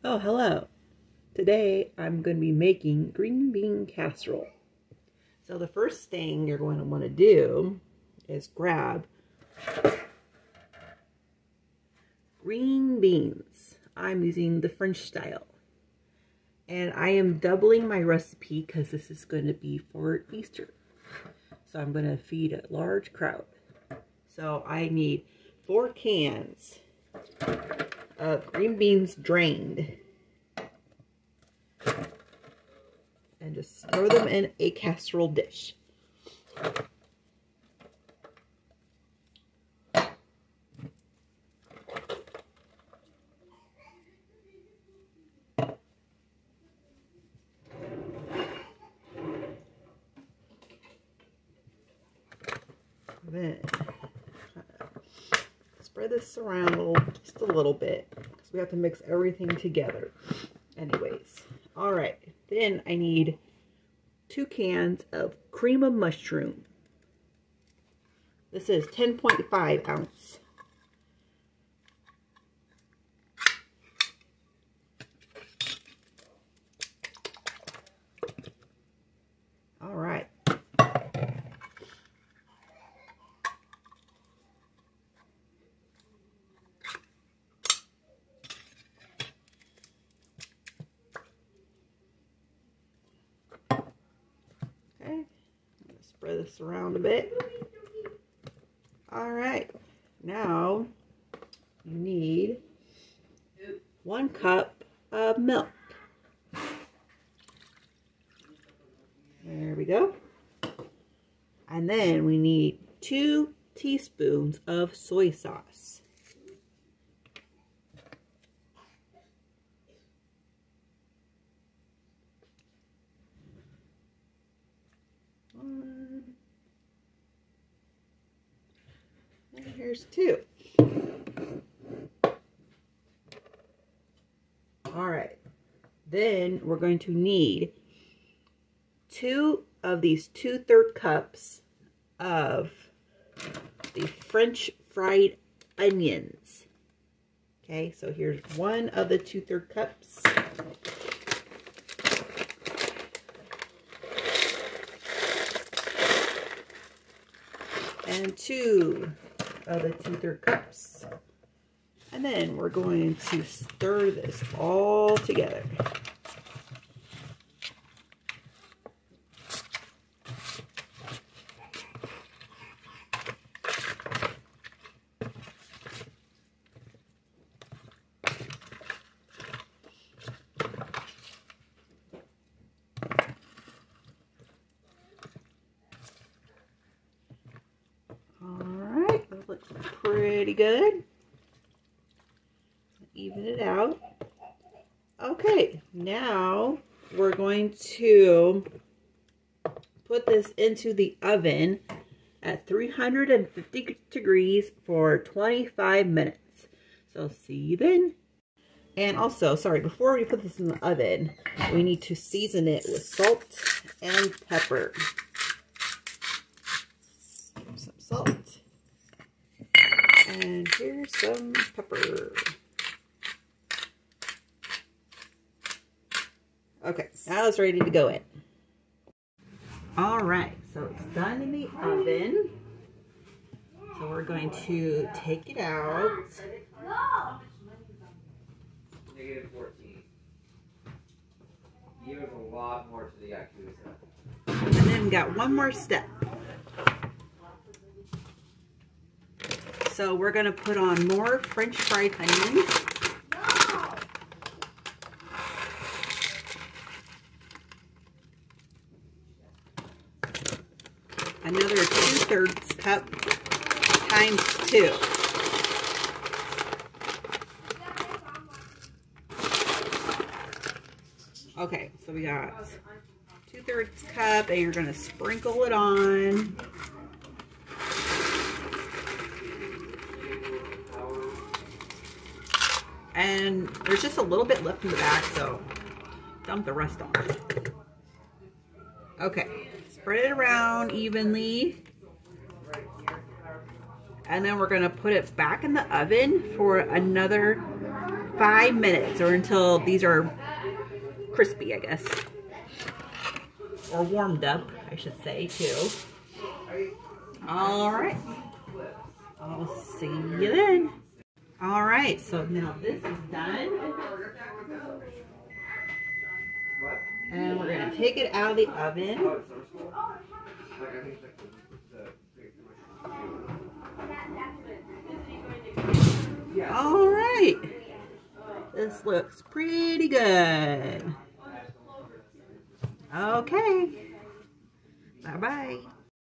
Oh, hello. Today I'm going to be making green bean casserole. So the first thing you're going to want to do is grab green beans. I'm using the French style. And I am doubling my recipe because this is going to be for Easter. So I'm going to feed a large crowd. So I need 4 cans of green beans drained. And just throw them in a casserole dish. Then spread this around just a little bit because we have to mix everything together anyways. All right, then I need 2 cans of cream of mushroom. This is 10.5 ounce. All right. Spread this around a bit. All right, now you need 1 cup of milk. There we go. And then we need 2 teaspoons of soy sauce. And here's 2. All right. Then we're going to need 2 of these 2/3 cups of the French fried onions. Okay, so here's 1 of the 2/3 cups. And 2 of the 2/3 cups. And then we're going to stir this all together. Alright, that looks pretty good. Even it out. Okay, now we're going to put this into the oven at 350 degrees for 25 minutes. So see you then. And also, sorry, before we put this in the oven, we need to season it with salt and pepper. Some salt. And here's some pepper. Okay, now it's ready to go in. All right, so it's done in the oven. So we're going to take it out. -14. Give us a lot more to the Yakuza. And then we got one more step. So we're going to put on more French fried onions. Another 2/3 cup times 2. Okay, so we got 2/3 cup, and you're going to sprinkle it on. And there's just a little bit left in the back, so dump the rest on. Okay, spread it around evenly. And then we're going to put it back in the oven for another 5 minutes, or until these are crispy, I guess. Or warmed up, I should say, too. All right. I'll see you then. All right, so now this is done. And we're going to take it out of the oven. All right. This looks pretty good. Okay. Bye-bye.